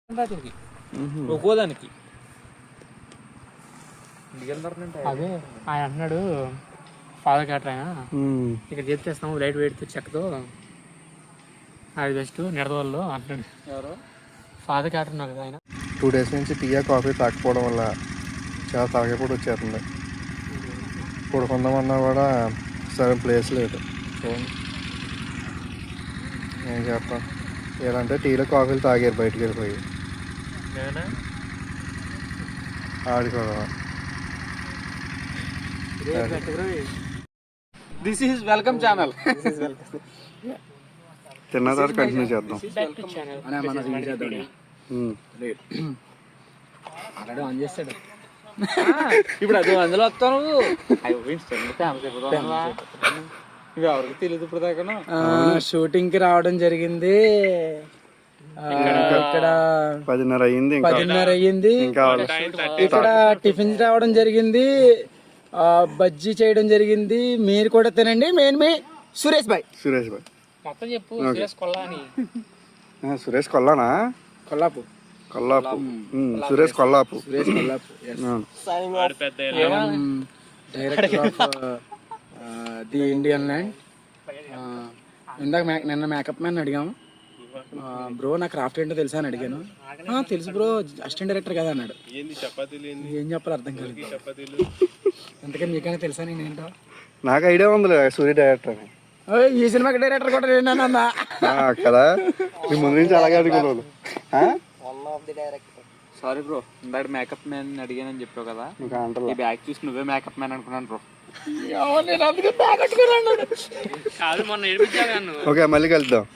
ఒక్కోదానికి అదే ఆయన అన్నాడు ఫాదర్ క్యాటర్ ఆయన ఇక్కడ చేస్తాము లైట్ వెయిట్ చెక్కతో అది బెస్ట్ నిడదవల్లో అంటున్నాడు. ఎవరు ఫాదర్ క్యాటర్ ఉన్నారు కదా ఆయన. 2 days నుంచి టీ కాఫీ తాకపోవడం వల్ల చాలా తాగేపూడి వచ్చేస్తుంది. పడుకుందామన్నా కూడా సరే ప్లేస్ లేదు. ఏం చేస్తాం, ఏదంటే టీలో కాఫీలు తాగారు బయటికి వెళ్ళిపోయి ఆడుకోవడం. This is welcome channel. తిన్న తర్వాత కంటిన్యూ చేద్దాం. ఆన్ చేస్తాడు ఇప్పుడు అది అందులో వస్తాను. ఎవరికి తెలియదు ఇప్పుడు దాకా. షూటింగ్ కి రావడం జరిగింది. ఇక్కడ 10:30 అయ్యింది. 10:30 అయ్యింది. ఇక్కడ టిఫిన్ రావడం జరిగింది, బజ్జీ చేయడం జరిగింది. మీరు కూడా తినండి. మీ సురేష్ భాయ్ మొత్తం చెప్పు. సురేష్ కొల్లా అని. సురేష్ కొల్లానా? కొల్లాపు. సురేష్ కొల్లాపు. Director of the Indian land. ఇందాక నిన్న మేకప్ మ్యాన్ అడిగాము, బ్రో నాకు క్రాఫ్ట్ ఏంటో తెలుసా అని అడిగాను. తెలుసు బ్రో, అసిస్టెంట్ డైరెక్టర్ కదా అన్నాడు. ఏం చెప్పాలి అర్థం కాలేదు. అందుకని మీకైనా తెలుసా నేను ఏంటో? నాకు ఐడియా ఉంది సూర్య డైరెక్టర్ అని. ఈ సినిమాకి డైరెక్టర్ కూడా నేనన్నా కదా. మీ ముందు నుంచి అలాగే అనుకున్నాను. సారీ బ్రో, ఇందాక మేకప్ మ్యాన్ అడిగానని చెప్పావు కదా, ఈ బ్యాగ్ చూసి నువ్వే మేకప్ మ్యాన్ అనుకున్నాను బ్రో. ఓకే, మళ్ళీ కలుద్దాం.